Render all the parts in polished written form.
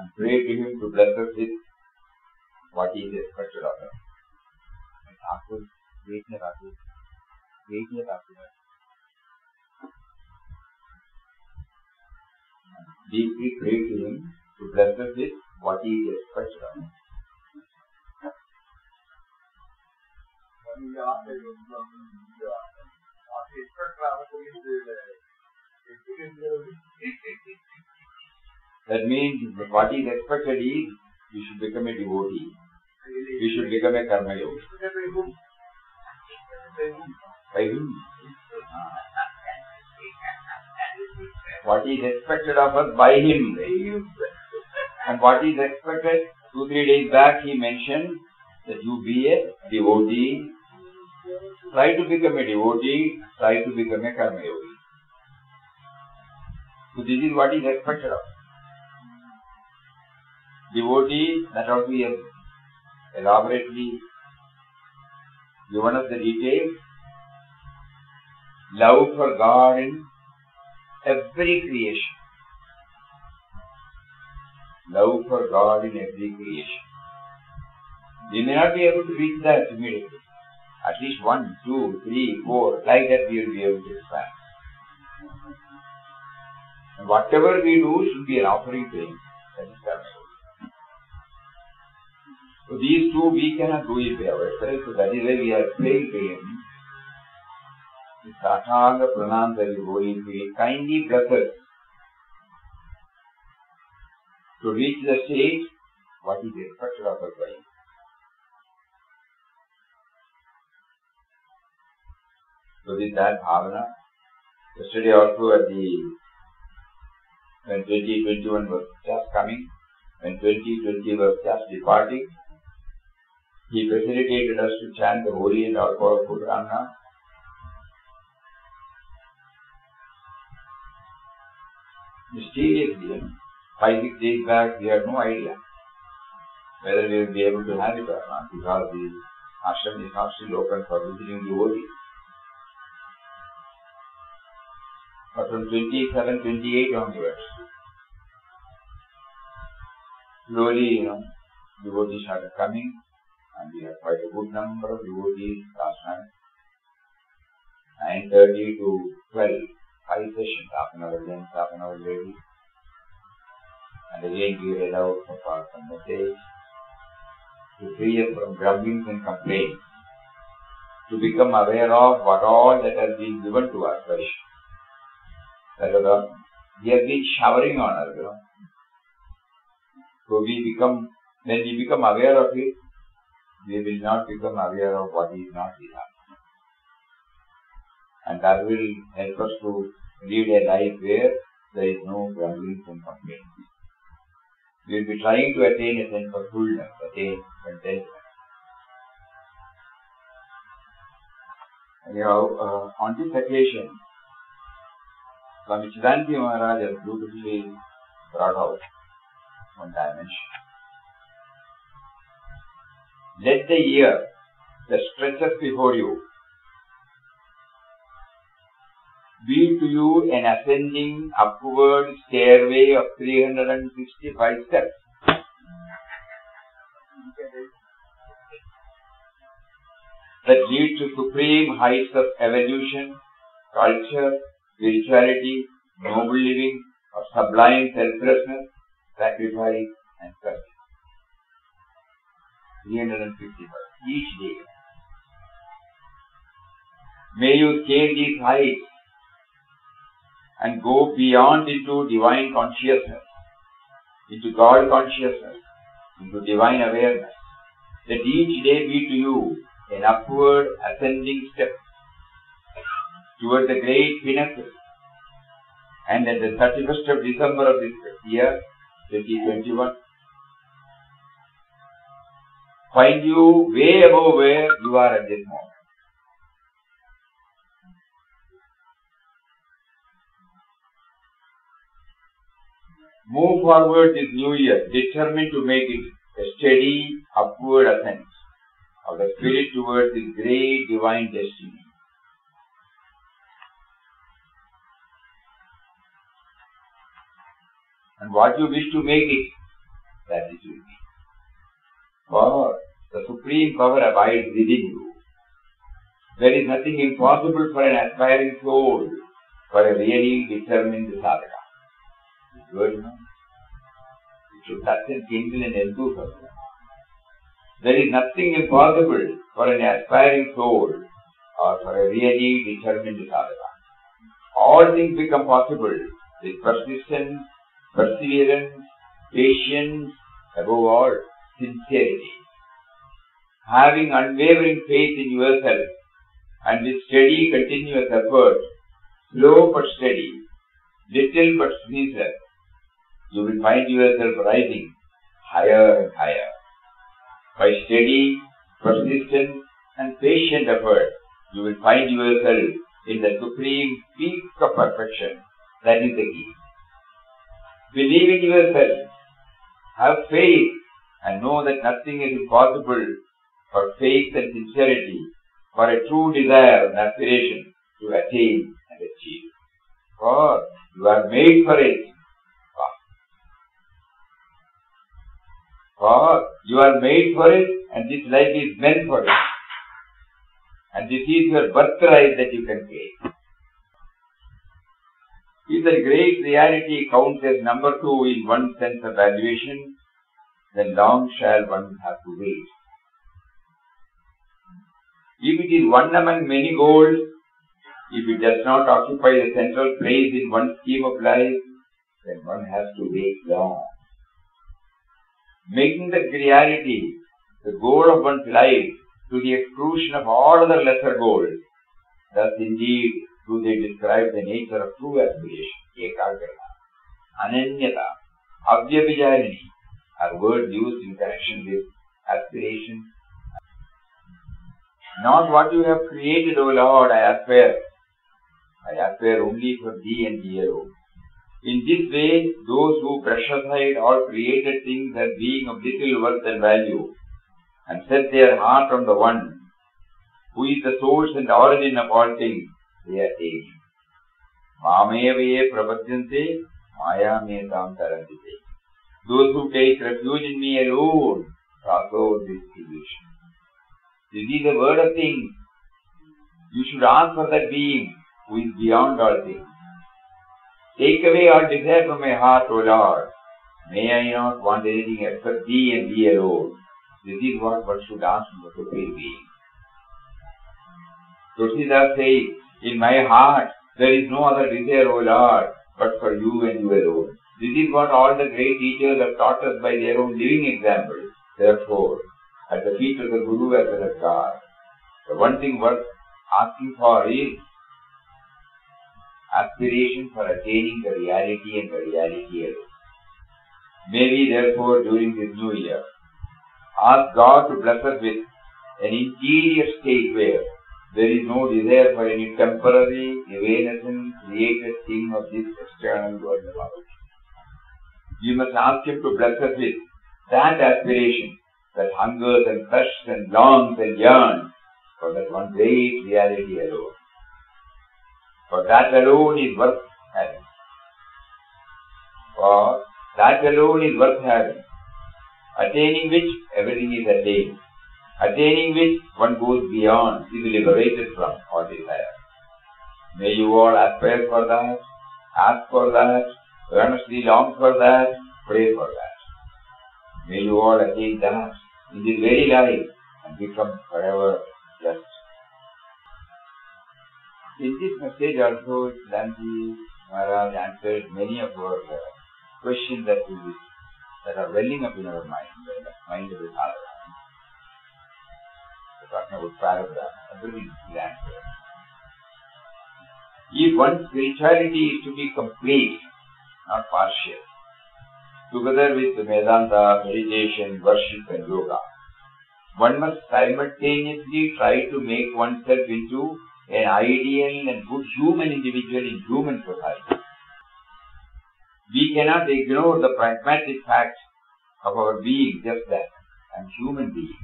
and pray to him to bless us with what is expected of us. Deeply pray to him to bless us with what is expected of us. That means that what is expected is you should become a devotee. You should become a karma yogi. By whom? What is expected of us by him. And what is expected? 2-3 days back he mentioned that you be a devotee. Try to become a devotee. Try to become a karma yogi. So this is what is expected of us. Devotee, that also we have elaborately given us the details. Love for God in every creation. Love for God in every creation. We may not be able to reach that immediately. At least 1, 2, 3, 4, like that we will be able to expand. And whatever we do should be an offering to him. That is karma. So these two we cannot do it by ourselves. So that is why we are praying to him. Satanga Prananta Vibhori, kindly bless us to reach the stage what is expected of us by him. So with that bhavana, yesterday also when 2021 was just coming, when 2020 was just departing, he facilitated us to chant the holy and all powerful Ramna. Mysteriously, 5-6 days back, we had no idea whether we will be able to have it or not, because the ashram is not still open for visiting devotees. But from 27, 28 onwards, slowly, devotees started coming, and we had quite a good number of devotees last night. 9:30 to 12, 5 sessions, half an hour gents, half an hour ladies. And again we read out some message to free us from grumblings and complaints, to become aware of what all that has been given to us by Sarada. He has been showering on us. So when we become aware of it, we will not become aware of what is not enough. And that will help us to lead a life where there is no grumblings and complaints. We will be trying to attain a sense of fullness, attain contentment. Anyhow, on this occasion, Swami Chidanti Maharaj has beautifully brought out one dimension. Let the year that stretches before you be to you an ascending upward stairway of 365 steps. That lead to supreme heights of evolution, culture, spirituality, noble living, of sublime selflessness, sacrifice and service. 365 each day. May you scale these heights and go beyond into divine consciousness, into God consciousness, into divine awareness. Let each day be to you an upward ascending step toward the great pinnacle. And at the 31st of December of this year, 2021, find you way above where you are at this moment. Move forward this new year, determined to make it a steady upward ascent of the spirit towards the great divine destiny. And what you wish to make it, that it will be. For the supreme power abides within you. There is nothing impossible for an aspiring soul, for a really determined sadhaka. It's good, no? It should touch and kindle and enthusiasm. There is nothing impossible for an aspiring soul or for a really determined sadhaka. All things become possible with persistence, perseverance, patience, above all, sincerity. Having unwavering faith in yourself and with steady, continuous effort, slow but steady, little but sincere, you will find yourself rising higher and higher. By steady, persistent and patient effort, you will find yourself in the supreme peak of perfection. That is the key. Believe in yourself, have faith, and know that nothing is impossible for faith and sincerity, for a true desire and aspiration to attain and achieve. For you are made for it. For you are made for it, and this life is meant for it. And this is your birthright that you can claim. If the great reality counts as number 2 in one's sense of valuation, then long shall one have to wait. If it is one among many goals, if it does not occupy the central place in one's scheme of life, then one has to wait long. Making the reality the goal of one's life to the exclusion of all other lesser goals, thus indeed do they describe the nature of true aspiration. Ekagrata, Ananyata, Avyabhijarini are words used in connection with aspiration. Not what you have created, O Lord, I aspire. I aspire only for Thee and Thee alone. In this way, those who brush aside all created things as being of little worth and value, and set their heart on the One, who is the source and origin of all things, they attain Him. Mameve prabhadyante, mayametam tarantite. Those who take refuge in me alone cross over this illusion. This is the word of things. You should ask for that being who is beyond all things. Take away all desire from my heart, O Lord. May I not want anything except Thee and Thee alone. This is what one should ask from the supreme being. Tulsidas says, in my heart there is no other desire, O Lord, but for You and You alone. This is what all the great teachers have taught us by their own living example. Therefore, at the feet of the Guru as well as God, the one thing worth asking for is aspiration for attaining the reality and the reality alone. May we therefore during this new year ask God to bless us with an interior state where there is no desire for any temporary, evanescent, created thing of this external world about us. We must ask Him to bless us with that aspiration that hungers and thirsts and longs and yearns for that one great reality alone. For that alone is worth having. For that alone is worth having. Attaining which everything is attained. Attaining which one goes beyond, is liberated from all desire. May you all aspire for that, ask for that, earnestly long for that, pray for that. May you all attain that in this very life and become forever blessed. In this message also, Nandi Maharaj answered many of our questions that are welling up in our mind, the mind of the Sadhana. We're talking about paragraph, everything is answered. If one's spirituality is to be complete, not partial, together with Vedanta, meditation, worship and yoga, one must simultaneously try to make oneself into an ideal and good human individual in human society. We cannot ignore the pragmatic fact of our being just that, an human being,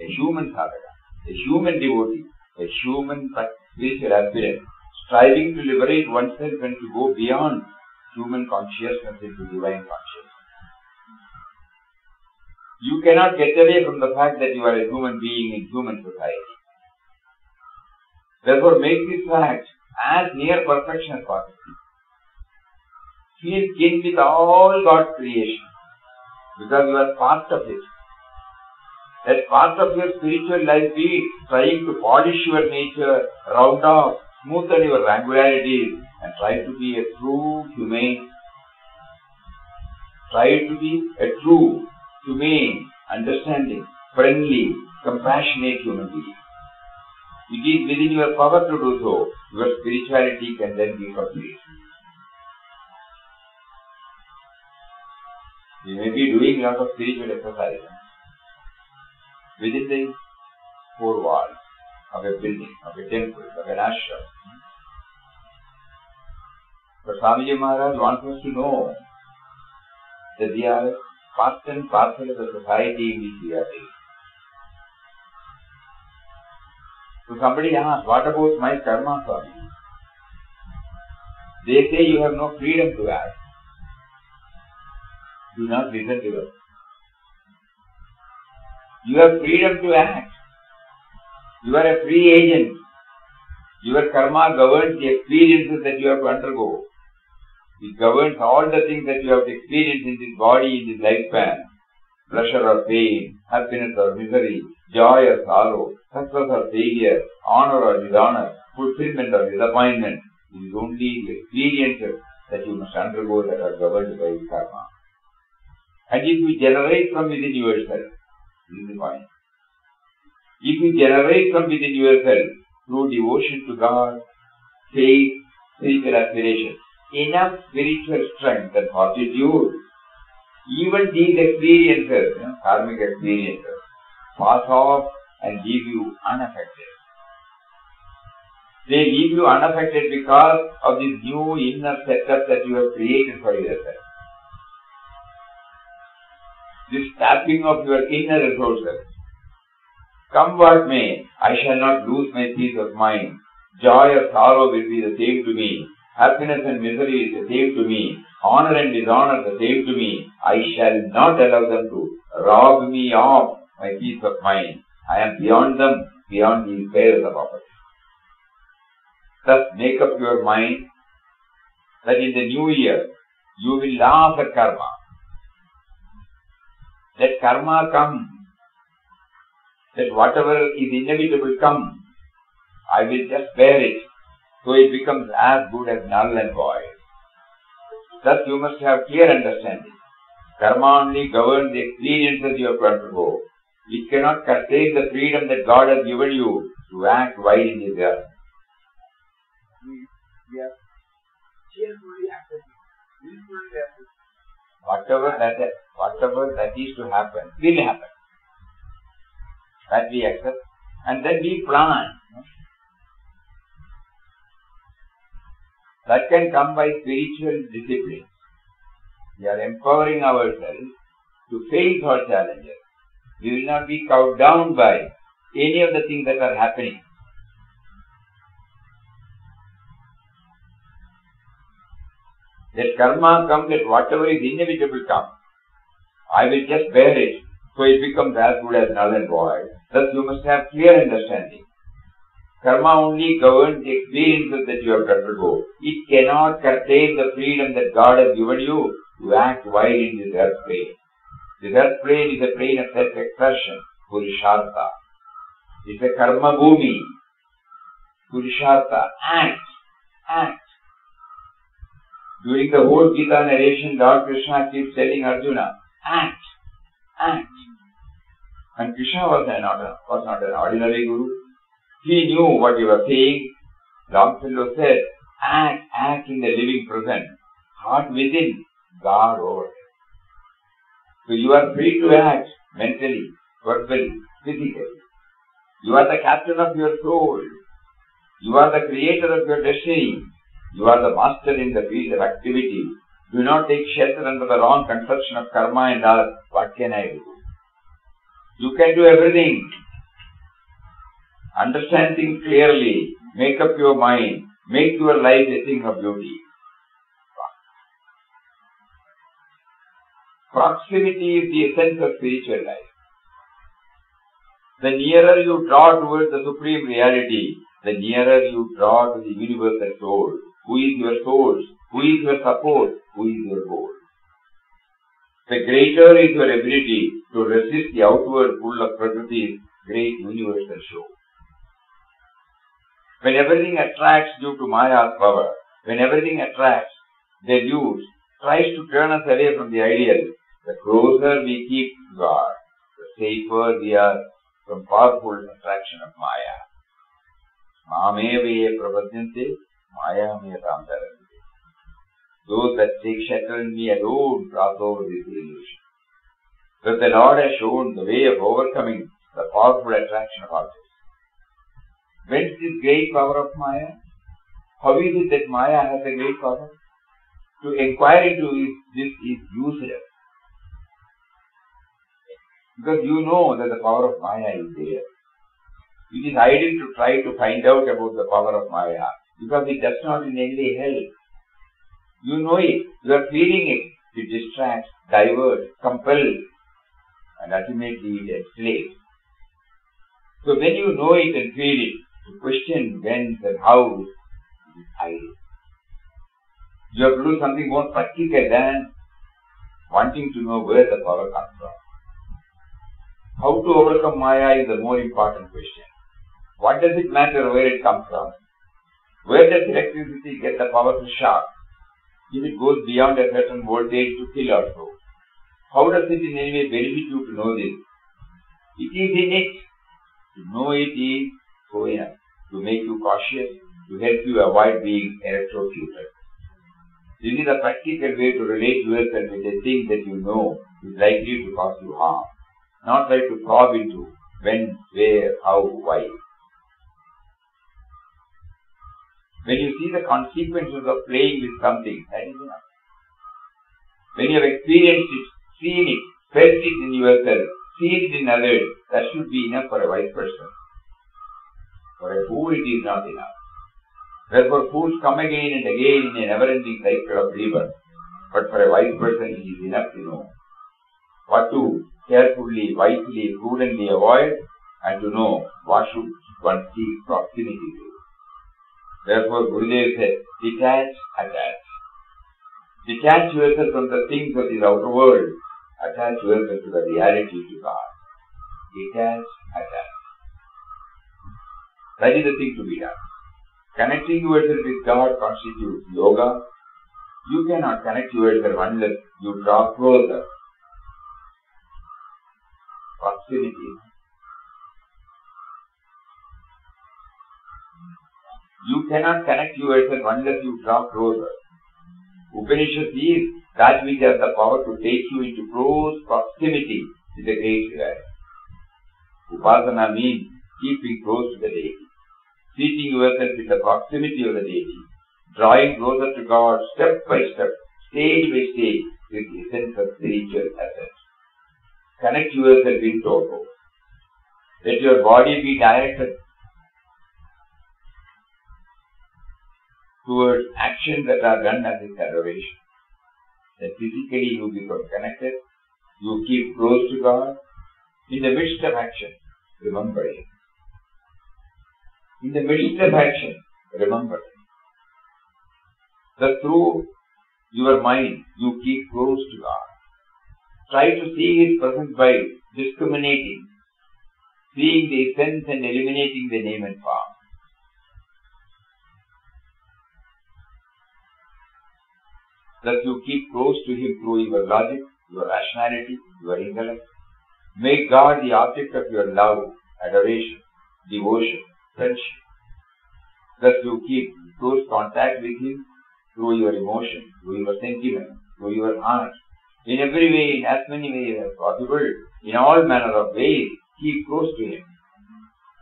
a human sadhaka, a human devotee, a human spiritual aspirant, striving to liberate oneself and to go beyond human consciousness into divine consciousness. You cannot get away from the fact that you are a human being in human society. Therefore, make this fact as near perfection as possible. Feel kin with all God's creation, because you are part of it. That part of your spiritual life be trying to polish your nature, round off, smoothen your angularities, and try to be a true humane. Try to be a true, humane, understanding, friendly, compassionate human being. It is within your power to do so. Your spirituality can then be complete. You may be doing a lot of spiritual exercises within the four walls of a building, of a temple, of an ashram. But Swamiji Maharaj wants us to know that we are part and parcel of the society in which we are living. So somebody asks, what about my karma, Swami? They say you have no freedom to act. Do not listen to them. You have freedom to act. You are a free agent. Your karma governs the experiences that you have to undergo. It governs all the things that you have to experience in this body, in this lifespan. Pleasure or pain, happiness or misery, joy or sorrow, success or failure, honor or dishonor, fulfillment or disappointment. It is only the experiences that you must undergo that are governed by karma. And if you generate from within yourself, this is the point. If you generate from within yourself through devotion to God, faith, spiritual aspiration, enough spiritual strength and fortitude, even these experiences, karmic experiences, pass off and leave you unaffected. They leave you unaffected because of this new inner setup that you have created for yourself. This tapping of your inner resources. Come what may, I shall not lose my peace of mind. Joy or sorrow will be the same to me. Happiness and misery is the same to me. Honor and dishonor the same to me. I shall not allow them to rob me of my peace of mind. I am beyond them, beyond the affairs of opposition. Thus make up your mind that in the new year you will laugh at karma. Let karma come. Let whatever is inevitable come. I will just bear it. So it becomes as good as null and void. Thus you must have clear understanding. Karma only governs the experiences you have to undergo. It cannot curtail the freedom that God has given you to act while in this earth. We are cheerfully accepting, willfully accepting. Whatever that is to happen will happen. That we accept. And then we plan. That can come by spiritual discipline. We are empowering ourselves to face our challenges. We will not be cowed down by any of the things that are happening. Let karma come, let whatever is inevitable come. I will just bear it, so it becomes as good as null and void. Thus you must have clear understanding. Karma only governs the experiences that you have to undergo. It cannot curtail the freedom that God has given you to act while in this earth plane. This earth plane is a plane of self-expression, Purushartha. It's a karma bhumi. Purushartha, act. During the whole Gita narration, Lord Krishna keeps telling Arjuna, act. And Krishna was not an ordinary guru. He knew what he was saying. Longfellow said, act in the living present. Heart within, God over. So you are free to act mentally, verbally, physically. You are the captain of your soul. You are the creator of your destiny. You are the master in the field of activity. Do not take shelter under the wrong conception of karma and ask, what can I do? You can do everything. Understand things clearly. Make up your mind. Make your life a thing of beauty. Proximity is the essence of spiritual life. The nearer you draw towards the Supreme Reality, the nearer you draw to the universal soul. Who is your source? Who is your support? Who is your goal? The greater is your ability to resist the outward pull of Prakritis great universal show. When everything attracts due to Maya's power, when everything attracts, deludes, tries to turn us away from the ideal, the closer we keep to God, the safer we are from powerful attraction of Maya. Mameve prabhadyante, Maya me tamtarante. Those that take shelter in me alone cross over this illusion. But the Lord has shown the way of overcoming the powerful attraction of objects. Whence this great power of Maya? How is it that Maya has a great power? To inquire into this is useless. Because you know that the power of Maya is there. It is idle to try to find out about the power of Maya, because it does not in any way help. You know it, you are feeling it. It distracts, diverts, compels, and ultimately it enslaves. So when you know it and feel it, to question whence and how, it is idle. You have to do something more practical than wanting to know where the power comes from. How to overcome Maya is the more important question. What does it matter where it comes from? Where does electricity get the power to shock? If it goes beyond a certain voltage to kill or so. How does it in any way benefit you to know this? It is in it. To know it is so enough. To make you cautious, to help you avoid being electrocuted. This is a practical way to relate yourself with a thing that you know is likely to cause you harm. Not try to probe into when, where, how, why. When you see the consequences of playing with something, that is enough. When you have experienced it, seen it, felt it in yourself, seen it in others, that should be enough for a wise person. For a fool it is not enough. Therefore fools come again and again in a never-ending cycle of rebirth. But for a wise person it is enough to know what to carefully, wisely, prudently avoid, and to know what should one seek proximity to. Therefore Gurudev said, detach, attach. Detach yourself from the things of this outer world. Attach yourself to the reality to God. Detach, attach. That is the thing to be done. Connecting yourself with God constitutes yoga. You cannot connect yourself unless you draw closer. Proximity. You cannot connect yourself unless you draw closer. Upanishad is that which has the power to take you into close proximity with the great reality. Upasana means keeping close to the deity, seating yourself in the proximity of the deity, drawing closer to God step by step, stage by stage, with the essence of spiritual essence. Connect yourself in toto. Let your body be directed towards actions that are done as its adoration. Then physically you become connected, you keep close to God. In the midst of action, remember Him. In the midst of action, remember Him. Thus through your mind, you keep close to God. Try to see His presence by discriminating, seeing the essence and eliminating the name and form. Thus you keep close to Him through your logic, your rationality, your intellect. Make God the object of your love, adoration, devotion, friendship. Thus you keep close contact with Him through your emotion, through your sentiment, through your heart. In every way, in as many ways as possible, in all manner of ways, keep close to Him.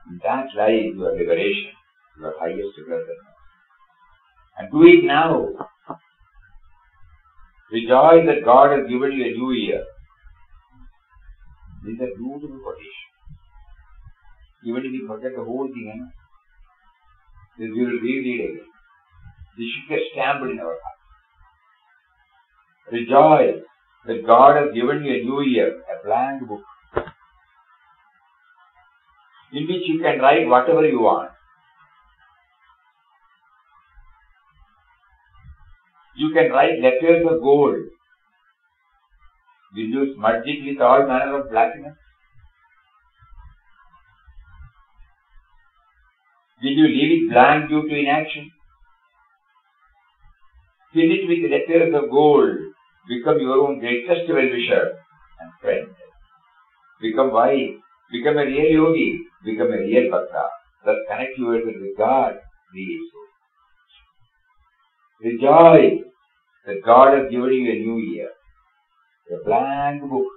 In that lies your liberation, your highest blessedness. And do it now. Rejoice that God has given you a new year. This is a beautiful quotation. Even if you forget the whole thing, we will read it again. This should get stamped in our heart. Rejoice that God has given you a new year, a blank book, in which you can write whatever you want. You can write letters of gold. Will you smudge it with all manner of blackness? Will you leave it blank due to inaction? Fill it with letters of gold. Become your own greatest well-wisher and friend. Become wise. Become a real yogi. Become a real bhakta. Thus connect yourself with God. Be so. Rejoice that God has given you a new year. A blank book.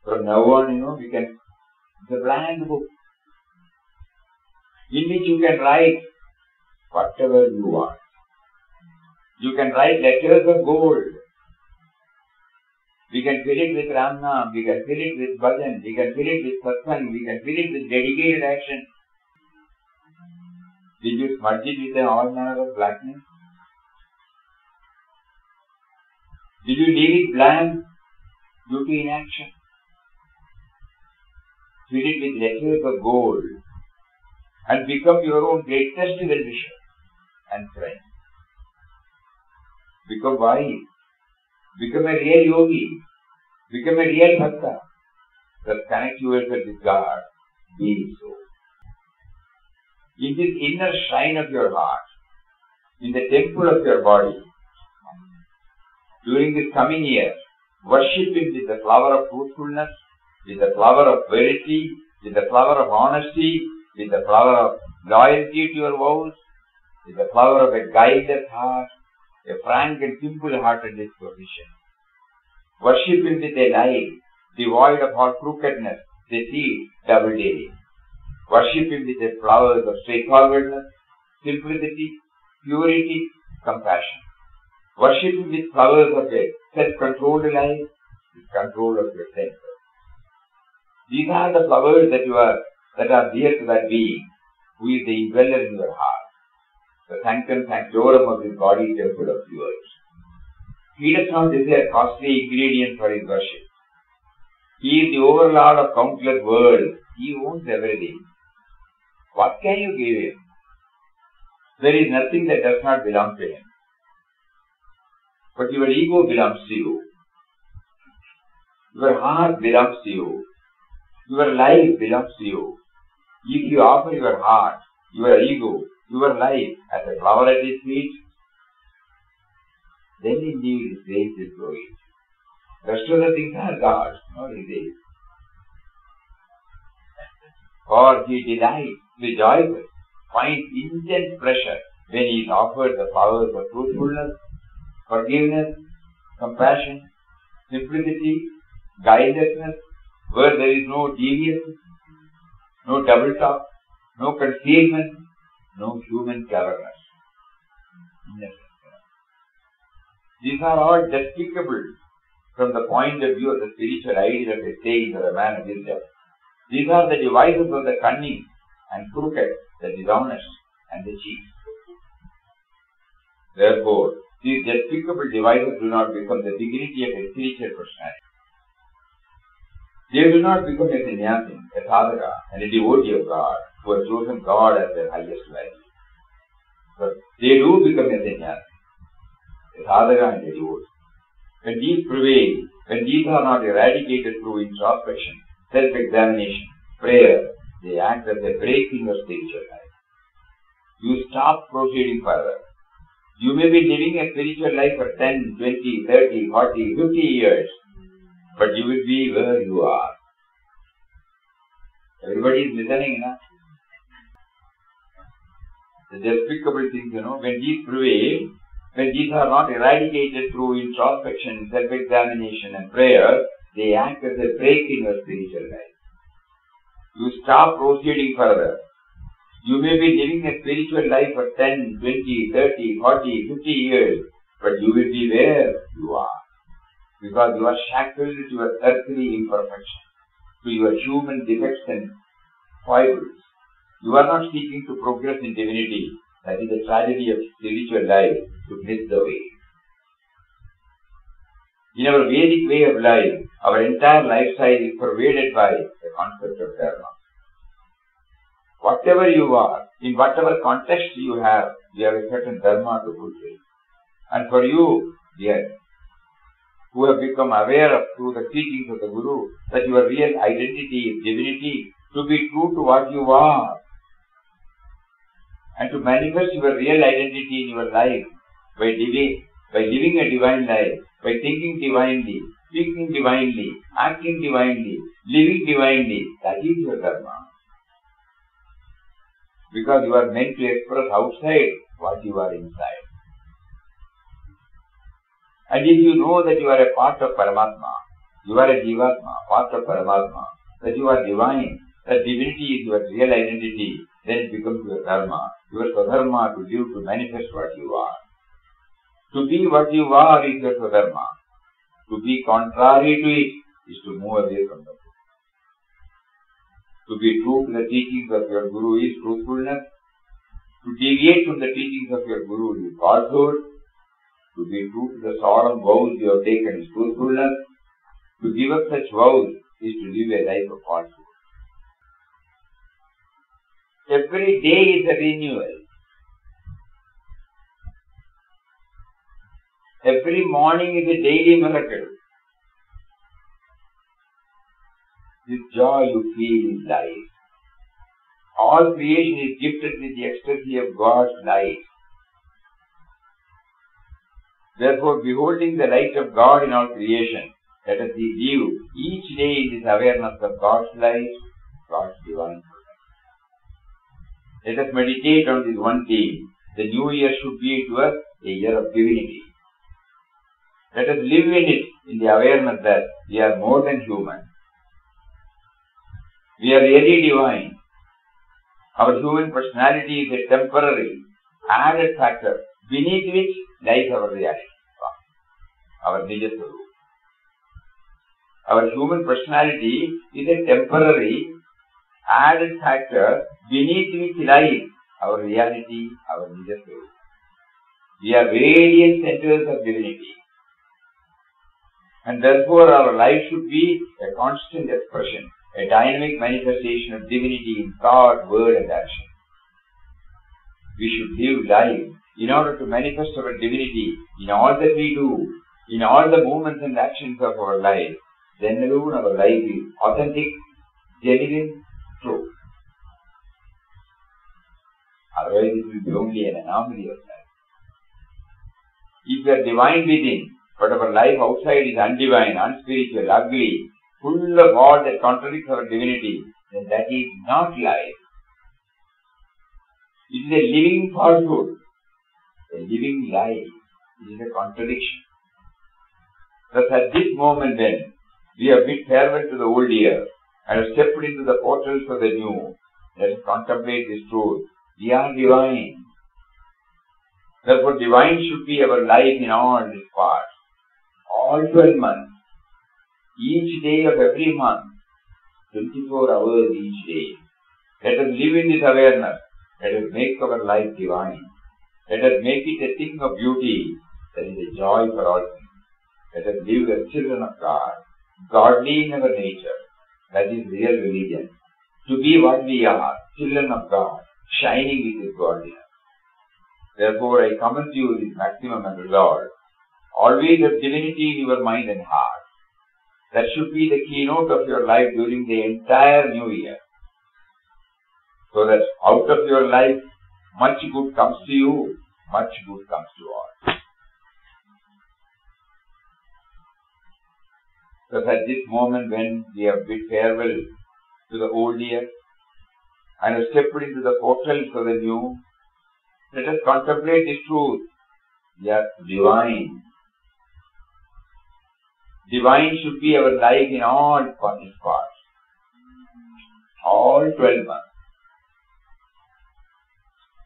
From now on, it's a blank book in which you can write whatever you want. You can write letters of gold. We can fill it with Ram Naam, we can fill it with bhajan, we can fill it with satsang, we can fill it with dedicated action. Did you smudge it with all manner of blackness? Did you leave it blank due to inaction? Fill it with letters of gold and become your own greatest well-wisher and friend. Become wise. Become a real yogi. Become a real bhakta. Thus connect yourself with God. Be so. In this inner shrine of your heart, in the temple of your body, during this coming year, worship Him with the flower of truthfulness, with the flower of verity, with the flower of honesty, with the flower of loyalty to your vows, with the flower of a guileless heart, a frank and simple-hearted disposition. Worship Him with a life devoid of all crookedness, deceit, double-dealing. Worship Him with the flowers of straightforwardness, simplicity, purity, compassion. Worship Him with flowers of a self-controlled life, with control of your senses. These are the flowers that are dear to that being who is the indweller in your heart, the sanctum sanctorum of this body temple of yours. He does not desire costly ingredients for His worship. He is the overlord of countless worlds. He owns everything. What can you give Him? There is nothing that does not belong to Him. But your ego belongs to you. Your heart belongs to you. Your life belongs to you. If you offer your heart, your ego, your life as a flower at His feet, then indeed His grace will flow in. The rest of the things are God's, not His. For He delights, rejoices, finds intense pleasure when He is offered the flowers of truthfulness, forgiveness, compassion, simplicity, guilelessness, where there is no deviousness, no double talk, no concealment, no human cleverness. These are all despicable from the point of view of the spiritual ideal of a sage or a man of wisdom. These are the devices of the cunning and crooked, the dishonest and the cheat. Therefore, these despicable devices do not become the dignity of a spiritual personality. They do not become a sannyasi, a sadhaka, and a devotee of God who has chosen God as their highest value. But they do become a sannyasi, a sadhaka and a devotee. When these prevail, when these are not eradicated through introspection, self-examination, prayer, they act as a break in your spiritual life. You stop proceeding further. You may be living a spiritual life for 10, 20, 30, 40, 50 years, but you will be where you are. Everybody is listening, na? The despicable things, when these prevail, when these are not eradicated through introspection, self-examination and prayer, they act as a break in your spiritual life. You stop proceeding further. You may be living a spiritual life for 10, 20, 30, 40, 50 years, but you will be where you are. Because you are shackled to your earthly imperfection, to your human defects and foibles. You are not seeking to progress in divinity. That is the tragedy of spiritual life, to miss the way. In our Vedic way of life, our entire lifestyle is pervaded by the concept of dharma. Whatever you are, in whatever context you have a certain dharma to fulfill. And for you, dear, who have become aware of through the teachings of the Guru that your real identity is divinity, to be true to what you are and to manifest your real identity in your life by living a divine life, by thinking divinely, speaking divinely, acting divinely, living divinely, that is your dharma. Because you are meant to express outside what you are inside. And if you know that you are a part of Paramatma, you are a Jivatma, part of Paramatma, that you are divine, that divinity is your real identity, then it becomes your dharma, your swadharma to live, to manifest what you are. To be what you are is your swadharma. To be contrary to it is to move away from the truth. To be true to the teachings of your Guru is truthfulness. To deviate from the teachings of your Guru is falsehood. To be true to the solemn vows you have taken is truthfulness. To give up such vows is to live a life of falsehood. Every day is a renewal. Every morning is a daily miracle. This joy you feel in life. All creation is gifted with the ecstasy of God's light. Therefore, beholding the light of God in all creation, let us live each day in this awareness of God's light, God's divine presence. Let us meditate on this one theme. The new year should be to us a year of divinity. Let us live in it in the awareness that we are more than human. We are really divine. Our human personality is a temporary, added factor beneath which lies our reality, our Nija Swarup. Our human personality is a temporary, added factor beneath which lies our reality, our Nija Swarup. We are radiant centers of divinity. And therefore our life should be a constant expression, a dynamic manifestation of divinity in thought, word and action. We should live life in order to manifest our divinity in all that we do, in all the movements and actions of our life. Then alone our life is authentic, genuine, true. Otherwise it will be only an anomaly of life. If we are divine within, but our life outside is undivine, unspiritual, ugly, full of all that contradicts our divinity, then that is not life. It is a living falsehood, a living lie. It is a contradiction. Thus at this moment when we have bid farewell to the old year and have stepped into the portals of the new, let us contemplate this truth. We are divine. Therefore divine should be our life in all its parts. All 12 months, each day of every month, 24 hours each day. Let us live in this awareness. Let us make our life divine. Let us make it a thing of beauty that is a joy for all things. Let us live as children of God, godly in our nature. That is real religion. To be what we are, children of God, shining with His godliness. Therefore I commend you this maximum and resolve. Always have divinity in your mind and heart. That should be the keynote of your life during the entire new year. So that out of your life, much good comes to you, much good comes to all. Thus at this moment when we have bid farewell to the old year and have stepped into the portals of the new, let us contemplate this truth. We are divine. Divine should be our life in all its parts. All 12 months.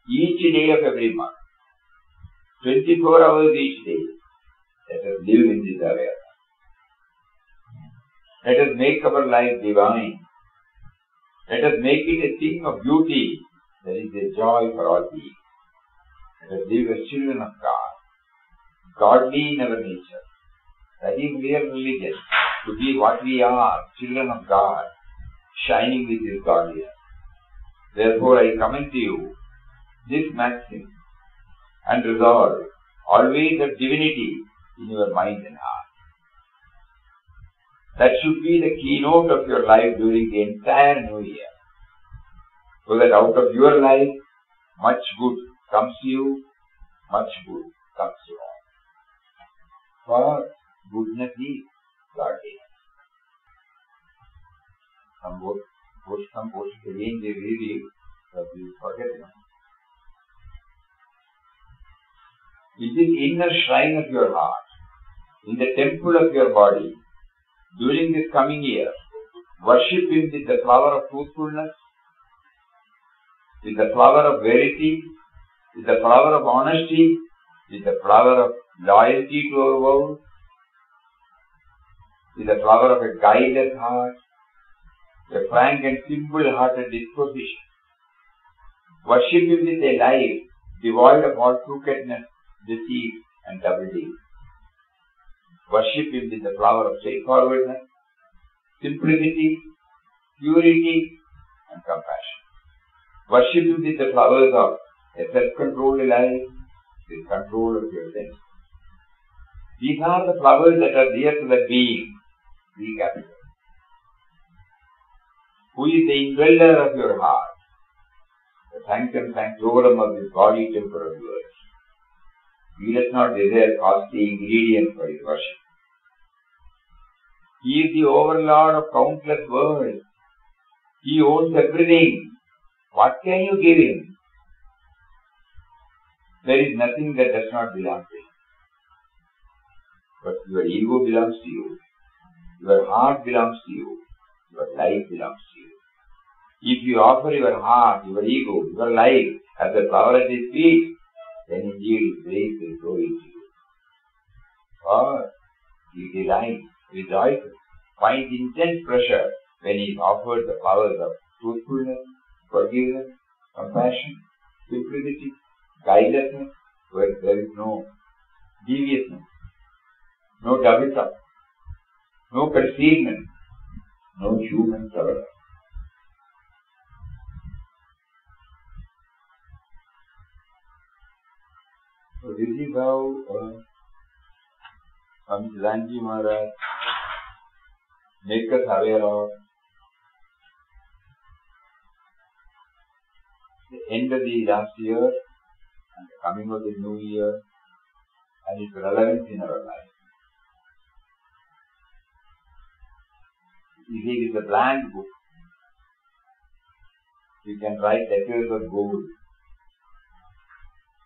Each day of every month. 24 hours each day. Let us live in this awareness. Let us make our life divine. Let us make it a thing of beauty that is a joy for all beings. Let us live as children of God, godly in our nature. That is real religion. To be what we are, children of God, shining with His godliness. Therefore I commend to you this maxim and resolve always of divinity in your mind and heart. That should be the keynote of your life during the entire new year. So that out of your life, much good comes to you, much good comes to all. For goodness is godliness. Some portions again they read it, but you forget them. In this inner shrine of your heart, in the temple of your body, during this coming year, worship Him with the flower of truthfulness, with the flower of verity, with the flower of honesty, with the flower of loyalty to our vows, with the flower of a guileless heart, a frank and simple-hearted disposition. Worship Him with a life devoid of all crookedness, deceit and double dealing. Worship Him with the flower of straightforwardness, simplicity, purity and compassion. Worship Him with the flowers of a self-controlled life, with control of your senses. These are the flowers that are dear to the being, the capital, who is the indweller of your heart, the sanctum sanctorum of this body temple of yours. He does not desire costly ingredients for His worship. He is the overlord of countless worlds. He owns everything. What can you give Him? There is nothing that does not belong to Him. But your ego belongs to you. Your heart belongs to you. Your life belongs to you. If you offer your heart, your ego, your life as a flower at His feet, then indeed His grace will flow into you. For He delights, rejoices, finds intense pleasure when He is offered the flowers of truthfulness, forgiveness, compassion, simplicity, guilelessness, where there is no deviousness, no double talk, no concealment, no human cover. So this is how Swami Chidanji Maharaj make us aware of the end of the last year and the coming of the new year and its relevance in our life. If it is a blank book, you can write letters of gold.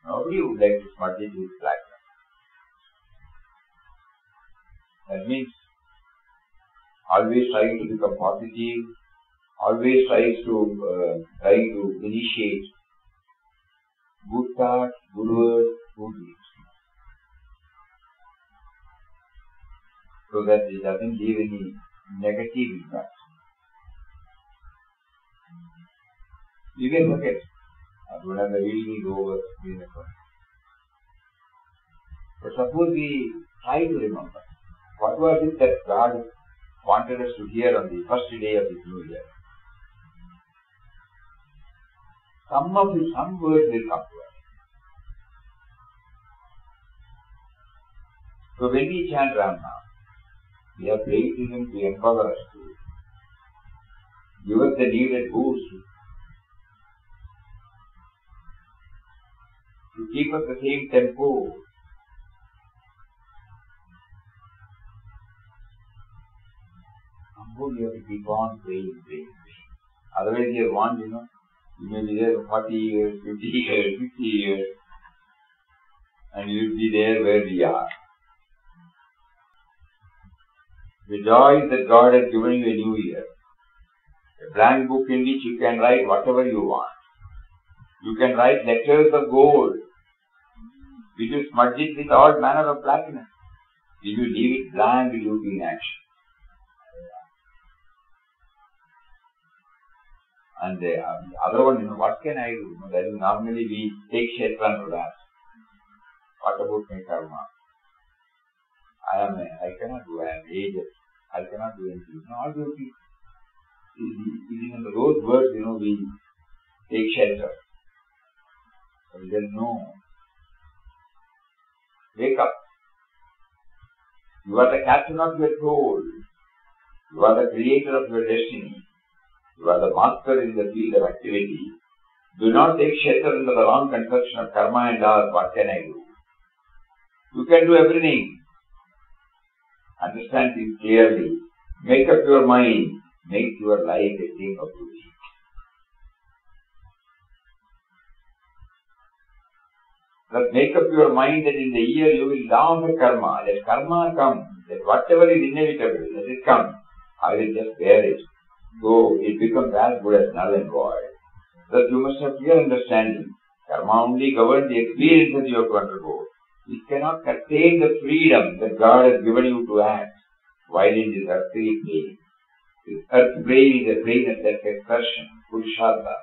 Nobody would like to smudge it with blackness. That means always trying to become positive, always trying to initiate good thoughts, good words, good deeds, so that it doesn't leave any negative impact. You can forget. As soon as the reading is over, but suppose we try to remember, what was it that God wanted us to hear on the first day of this new year? Some words will come to us. So when we chant Ram Nam, we are praying to Him to empower us to give us the needed boost to keep us the same tempo. You have to keep on praying. Otherwise you want, you may be there for 40 years, 50 years, 60 years, and you will be there where we are. Rejoice that God has given you a new year. A blank book in which you can write whatever you want. You can write letters of gold. Will you smudge it with all manner of blackness? Will you leave it blank? Will you be in action? And the other one, what can I do? That is normally we take Kshetran for that. What about my karma? I cannot do, I am aged, I cannot do anything. No, all those things. Even those words, we take shelter. But then no. Wake up. You are the captain of your soul. You are the creator of your destiny. You are the master in the field of activity. Do not take shelter under the wrong conception of karma and ask, what can I do? You can do everything. Understand things clearly. Make up your mind. Make your life a thing of beauty. Thus make up your mind that in the year you will down the karma. Let karma come. Let whatever is inevitable, let it come. I will just bear it. So it becomes as good as null and void. Thus you must have clear understanding. Karma only governs the experiences you have to undergo. It cannot contain the freedom that God has given you to act while in this earthly plane. This earth plane is a plane of self-expression, Purushartha.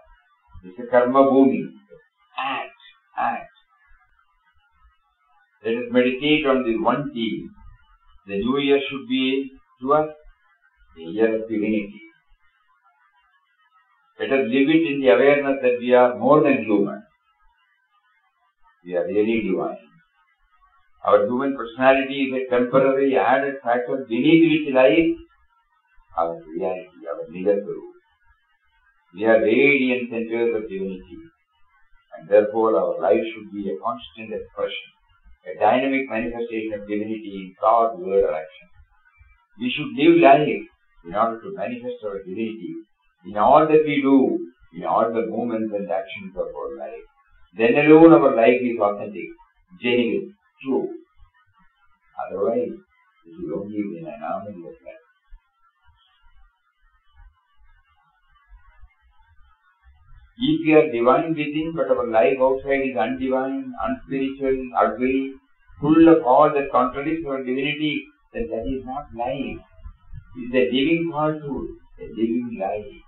It's a karma bhumi. Act. Let us meditate on this one theme. The new year should be to us a year of divinity. Let us live it in the awareness that we are more than human. We are really divine. Our human personality is a temporary added factor beneath which lies our reality, our Nigasvarupa. We are radiant centers of divinity, and therefore our life should be a constant expression, a dynamic manifestation of divinity in thought, word or action. We should live life in order to manifest our divinity in all that we do, in all the movements and actions of our life. Then alone our life is authentic, genuine, true. Otherwise, it will only be an anomaly of life. If we are divine within, but our life outside is undivine, unspiritual, ugly, full of all that contradicts our divinity, then that is not life. It is a living falsehood, a living lie.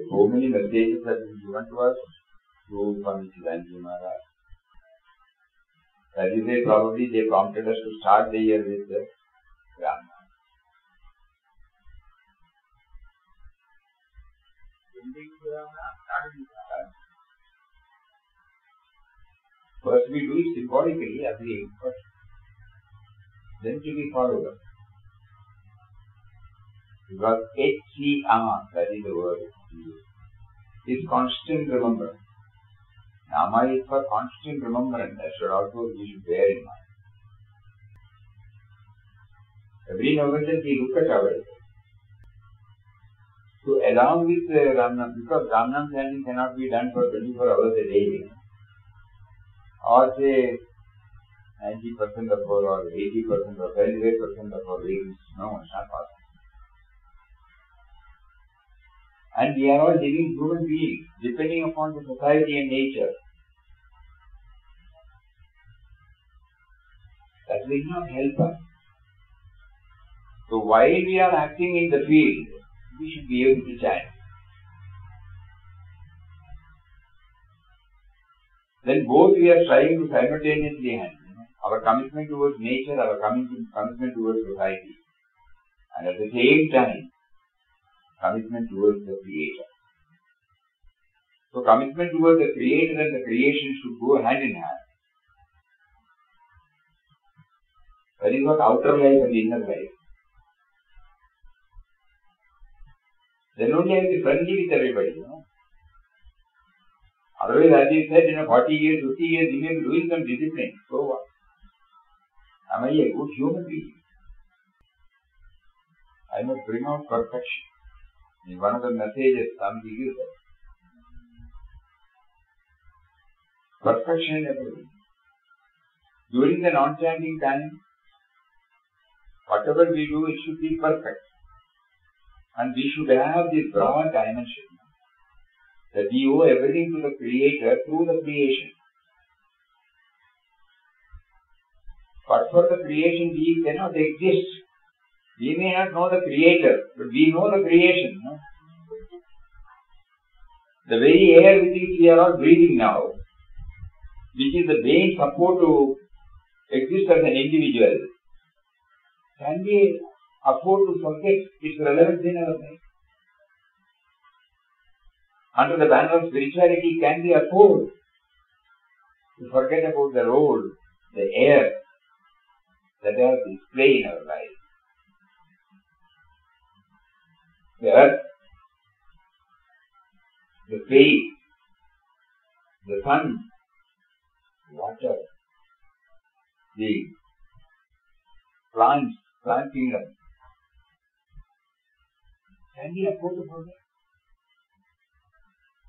So many messages have been given to us through Swami Chidananda Maharaj. That is why probably they prompted us to start the year with the Brahma. First we do it symbolically, agreeing, but then to be followed up. Because HCR, that is the word, is constant remembrance. Nama is for constant remembrance. That should also we should bear in mind. Every now and then we look at ourselves. So along with Ramnam, because Ramnam chanting cannot be done for 24 hours a day, or say 90% of our, or 80% or 75% of our waking. No, it's not possible. And we are all living human beings, depending upon the society and nature. That will not help us. So while we are acting in the field, we should be able to chant. Then both we are trying to simultaneously handle our commitment towards nature, our commitment towards society, and at the same time, commitment towards the Creator. So commitment towards the Creator and the creation should go hand in hand. That is what outer life and inner life. Then only I will be friendly with everybody, Otherwise, as you said, 40 years, 50 years, you may be doing some discipline. So what? Am I a good human being? I must bring out perfection. In one of the messages, Swamiji gives us. Perfection in everything. During the non-chanting time, whatever we do, it should be perfect. And we should have this broad dimension that we owe everything to the Creator through the creation. But for the creation, we cannot exist. We may not know the Creator, but we know the creation. The very air with which we are all breathing now which is the main support to exist as an individual, can we afford to forget its relevance in our life? Under the banner of spirituality, can we afford to forget about the role, the air that earth is playing in our life? The earth, the space, the sun, water, the plant kingdom. Can we afford to forget?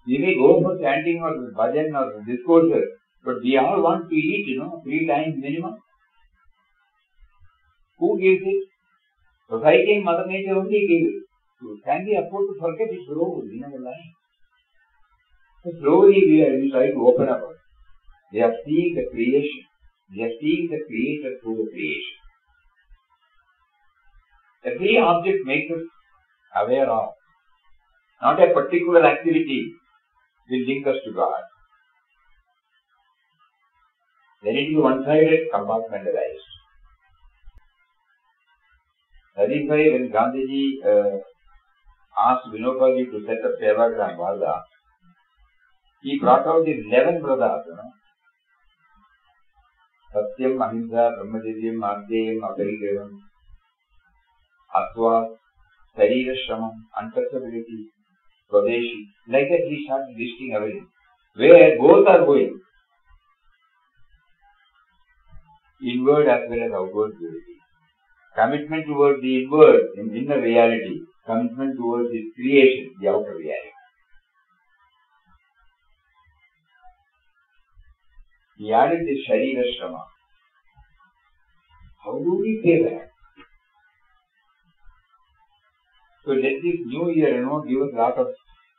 We may go for chanting or bhajan or discourses, but we all want to eat, 3 times minimum. Who gives it? Society and Mother Nature only give it. So can we afford to forget its role in our life? So slowly we try to open up. We are seeing the creation. We are seeing the Creator through the creation. Every object makes us aware of. Not a particular activity will link us to God. Then it is one-sided, compartmentalized. That is why when Gandhiji asked Vinopalji to set up Sevagram Vada, he brought out his 11 brothers, Satyam, Ahimsa, Brahmacharyam, Martyam, Aparigraham, Atva, Sarira Shramam, Untouchability, Swadeshi. Like that he started listing everything. Where both are going. Inward as well as outward purity. Commitment towards the inward, in inner reality. Commitment towards his creation, the outer reality. He added this Sharira Shrama. How do we pay that? So let this new year, give us a lot of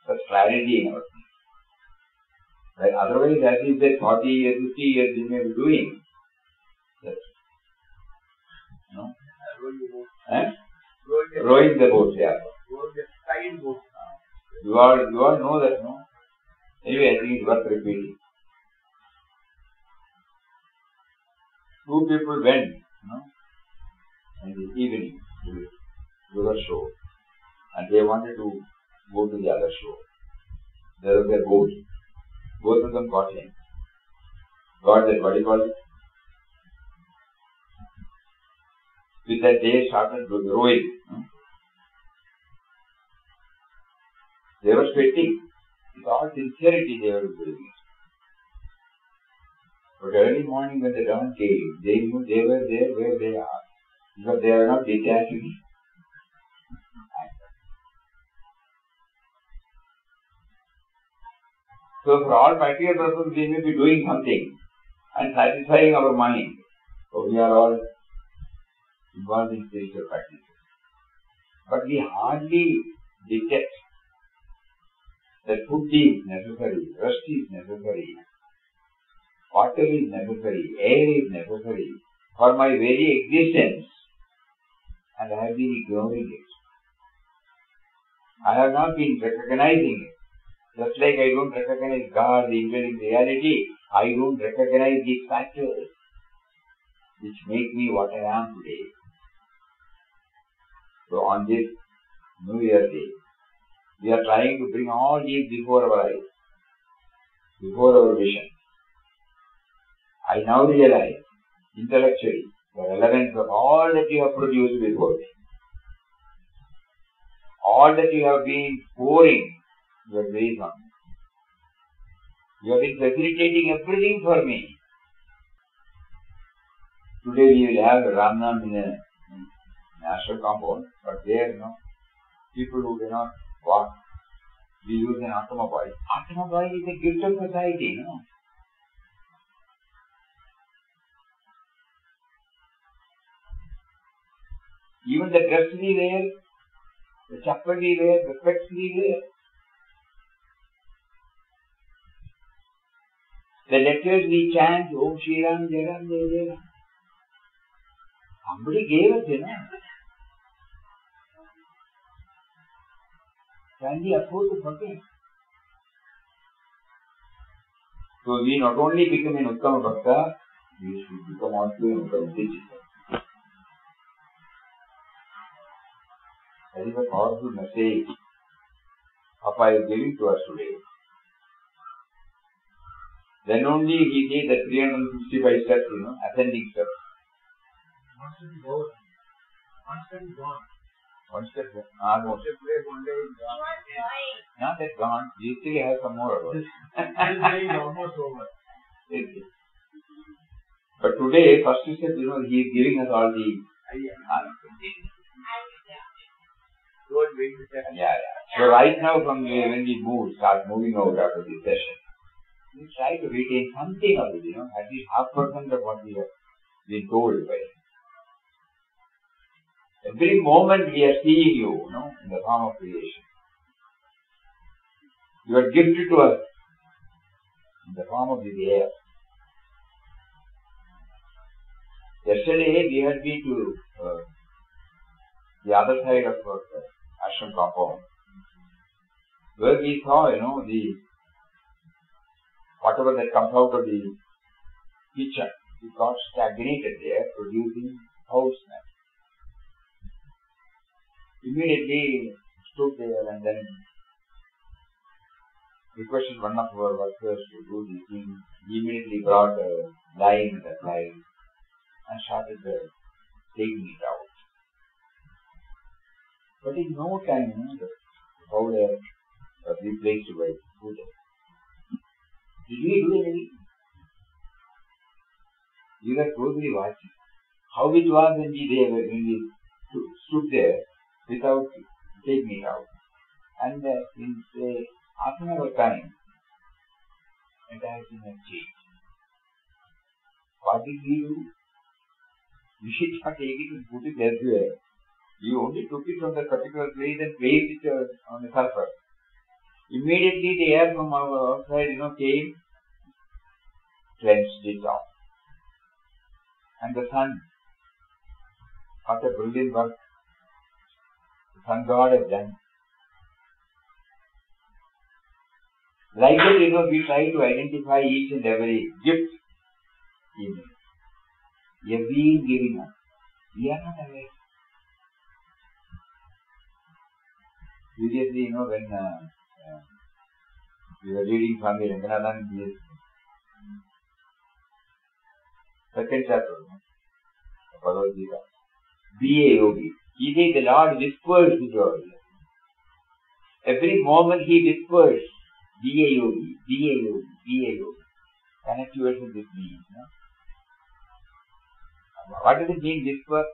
such clarity in our things. Right? Otherwise, as you said, 40 years, 50 years, you may be doing. Yes. No? Rowing the boat, yeah. Rowing boat. You all know that, no? Anyway, I think it's worth repeating. 2 people went, in the evening to the river shore, and they wanted to go to the other shore. There was a boat. Both of them got in. Got that, what do you call it? With that they started rowing. They were sweating. With all sincerity they were doing it. But early morning when the dawn came, they knew they were there where they are. Because they are not detached. So for all practical purposes, we may be doing something and satisfying our mind. So we are all involved in spiritual practices. But we hardly detect that food is necessary, rest is necessary, water is necessary, air is necessary for my very existence. And I have been ignoring it. I have not been recognizing it. Just like I don't recognize God, the indwelling reality, I don't recognize these factors which make me what I am today. So on this New Year Day, we are trying to bring all these before our eyes, before our vision. I now realize intellectually the relevance of all that you have produced before me. All that you have been pouring your grace on me. You have been facilitating everything for me. Today we will have Ramnam in a national compound, but there, people who cannot walk, we use an automobile. Automobile is a gift of society, Even the dress we wear, the chappal we wear, the specs we wear, the letters we chant, Om Shri Ram, Jai Ram, Jai Jai Ram. Somebody gave us, Can we afford to forget? So we not only become an Uttama Bhakta, we should become also an Uttama Siddhika. That is a powerful message Papa is giving to us today. Then only he did the 365 steps, ascending steps. One step is over. One step is gone. One step, almost. One day is gone. Not that gone, you still have some more of it. This day is almost over. But today, first step, he is giving us all the Don't wait to step. Yeah. So right now, from when we start moving out after this session, we try to retain something of it, at least 0.5% of what we have been told by him. Every moment we are seeing you, in the form of creation. You are gifted to us in the form of the air. Yesterday we had been to the other side of our ashram compound, where we saw, the whatever that comes out of the kitchen, it got stagnated there, producing house smell. Immediately stood there and then requested one of our workers to do the thing. He immediately brought a line and applied and started taking it out. But in no time, the whole air was replaced by food. Did we do anything? We were closely watching how it was when we stood there without taking it out. And in say half an hour time, entire thing has changed. What did we do? We did not take it and put it elsewhere. We only took it from that particular place and placed it on the surface. Immediately the air from our outside, came, cleansed it off. And the sun, after brilliant work, the sun god has done. Like that, we try to identify each and every gift in it. We have been giving us. We are not aware. Seriously, when we were reading Swami Ranganathan, his second chapter of Bhagavad Gita, be a yogi. He says the Lord whispers to your ear. Every moment he whispers, be a yogi, be a yogi, be a yogi. Connect yourself with me. What does it mean, whisper?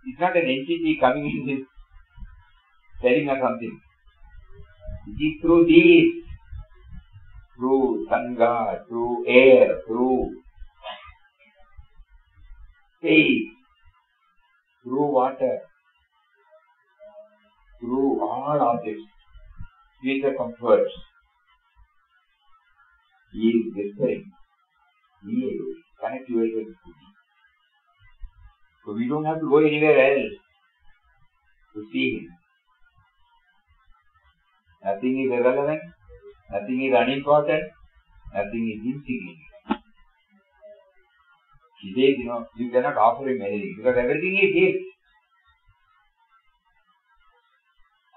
It's not an entity coming in this, telling us something. It is through these, through Sangha, through air, through space, through water, through all objects, creature comforts. He is whispering. He is connect yourself with me. So we don't have to go anywhere else to see him. Nothing is irrelevant, nothing is unimportant, nothing is insignificant. He says, you cannot offer him anything because everything is his.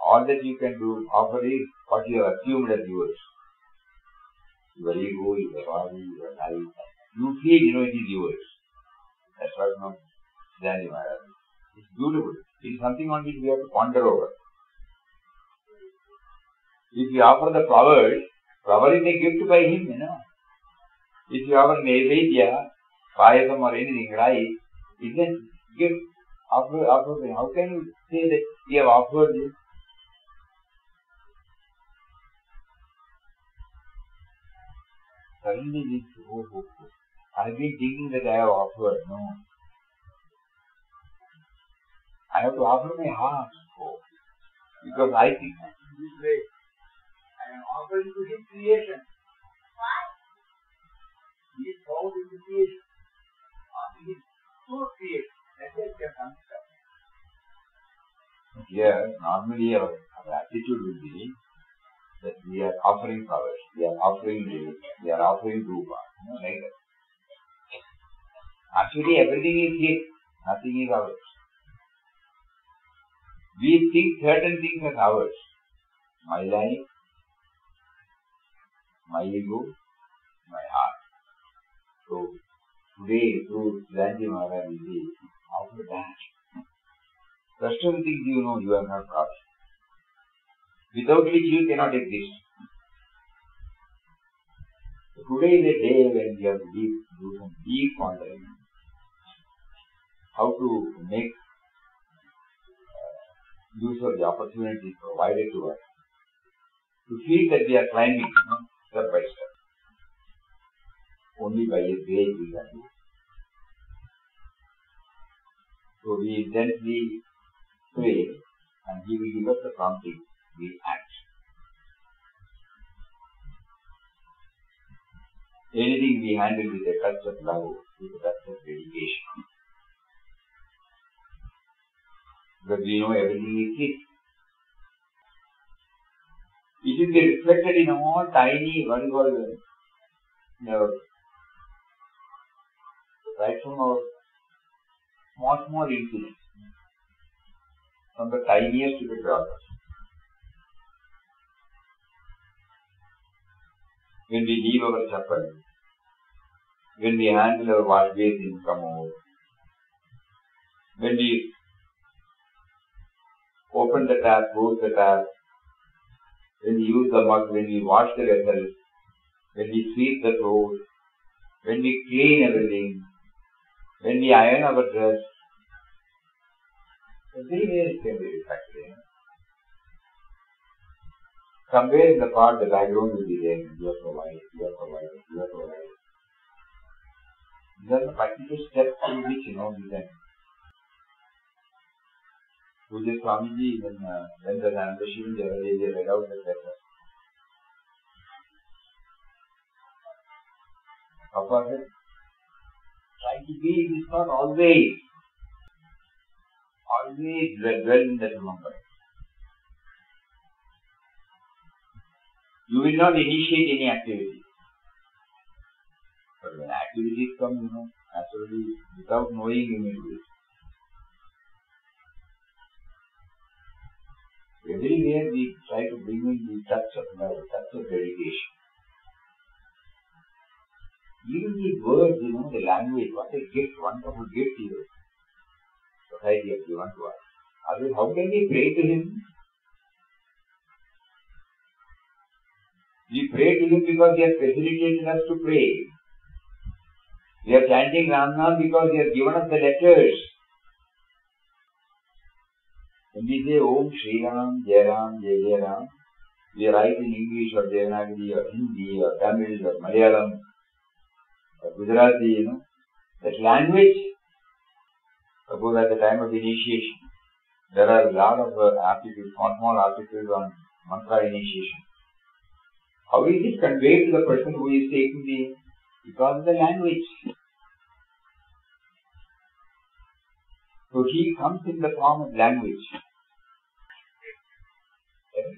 All that you can do, offer is what you have assumed as yours. Your ego, your body, your life. You feel, it is yours. That's what Daniel Maharaj. It's beautiful. It is something on which we have to ponder over. If you offer the flowers, flower is a gift by him, If you offer Naivedya, Payasam or anything, rice, it's a gift. Offer. How can you say that we have offered this? Suddenly this, I have been thinking that I have offered. No. I have to offer my heart. Because I think This way, I am offering to his creation. He is bound in the creation. Offering his true creation. That's why we can understand. Here, normally our attitude will be that we are offering flowers. we are offering rupa, like that. Actually, everything is his, nothing is ours. We think certain things as ours. My life, my ego, my heart. So, today, through Siddhanji Maharaj, we say, offer that. Rest of the things you know, you have not got. Without which you cannot exist. So today is a day when we have to do some deep pondering. How to make use of the opportunities provided to us. To feel that we are climbing, step by step. Only by His grace we can do. So we intensely pray and He will give us the prompting. We act. Anything we handle with a touch of love, with a touch of dedication. Because we know everything is His. It will be reflected in all tiny, right from our small incidents, from the tiniest to the greatest. When we leave our chapel, when we handle our wash basin from home, when we open the tap, close the tap, when we use the mug, when we wash the vessels, when we sweep the floor, when we clean everything, when we iron our dress, everywhere it can be reflected. Somewhere in the part, the background will be there. You have provided. These are the practical steps in which, we can. Puja Swamiji, when the Nanda Shiva they read out the letter. Papa said, try to be, it is not always dwell in that moment. You will not initiate any activity. But when activities come, naturally, without knowing, you may do it. Everywhere we try to bring in the touch of love, touch of dedication. Even the words, the language, what a gift, wonderful gift society has given to us. Otherwise, how can we pray to Him? We pray to Him because He has facilitated us to pray. We are chanting Ram Nam because He has given us the letters. When we say Om Shri Ram, Jai Ram, Jai Jai Ram, we write in English or Devanagari or Hindi or Tamil or Malayalam or Gujarati, that language. Suppose at the time of initiation, there are a lot of articles, small articles on mantra initiation. How is it conveyed to the person who is taking because of the language? So He comes in the form of language.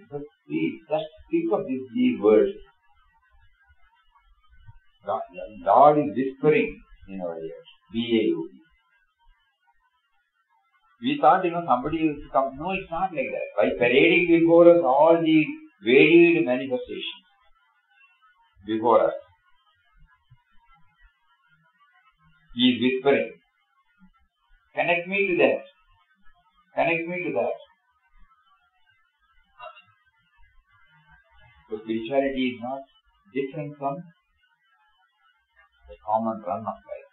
Just think of these words. God is whispering in our ears. B-A-U. We thought, somebody used to come. No, it's not like that. By parading before us all the varied manifestations before us, He is whispering. Connect me to that. Connect me to that. So spirituality is not different from the common run of life.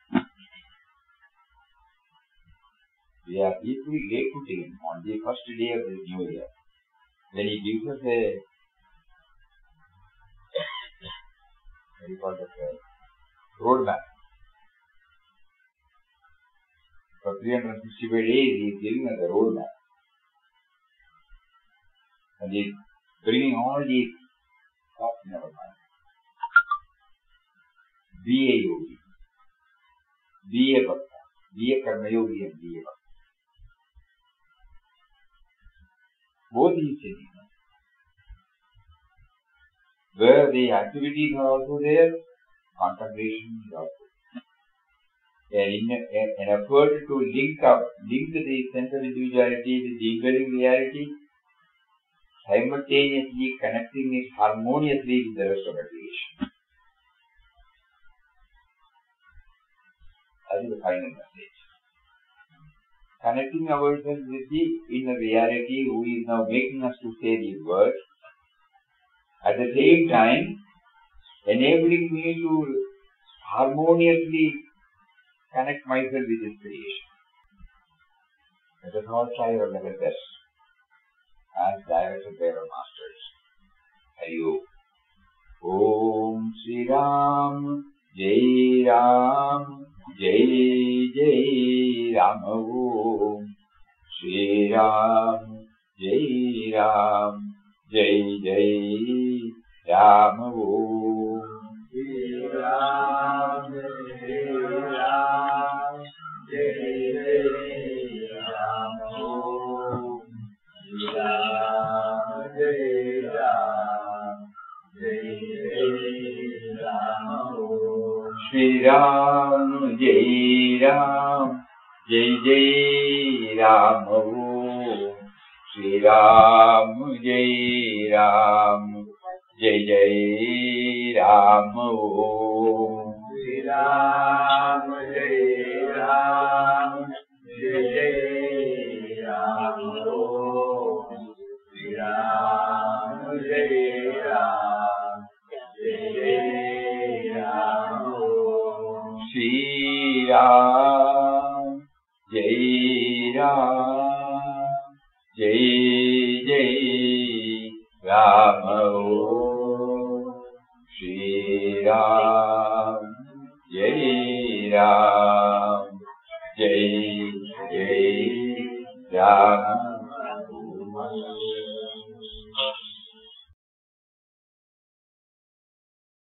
We are deeply grateful to Him on the first day of this new year, when He gives us a roadmap. For 365 days, He is giving us a roadmap. And He is bringing all these thoughts in our mind. Be a yogi. Be a bhakta. Be a karma yogi and be a bhakta. Both He is saying. Where the activities are also there, contemplation is also there. An effort to link the sense of individuality with the indwelling reality, simultaneously connecting it harmoniously with the rest of the creation. That is the final message. Connecting ourselves with the inner reality who is now making us to say these words, at the same time enabling me to harmoniously connect myself with His creation. Let us all try our level best as directed by our masters. Hari Om. Om Sri Ram, Jai Ram, Jai Jai Ram. Om Sri Ram, Jai Ram, Jai Jai Ram. Om Sri Ram, Jai Ram, Jai Jai Ram. Om Sri Ram, Jai Ram, Jai Jai Ram. Shri Ram, Jai Ram, Jai Jai Ram. Shri Ram, Jai Ram, Jai Jai Ram. Shri Ram, Jai Ram, Jai Jai Ram. Shri Ram, Jai Ram, Jai Jai Ram. Shri Ram, Jai Ram, Jai Jai Ram. Shri Ram, Jai Ram, Jai Jai Ram.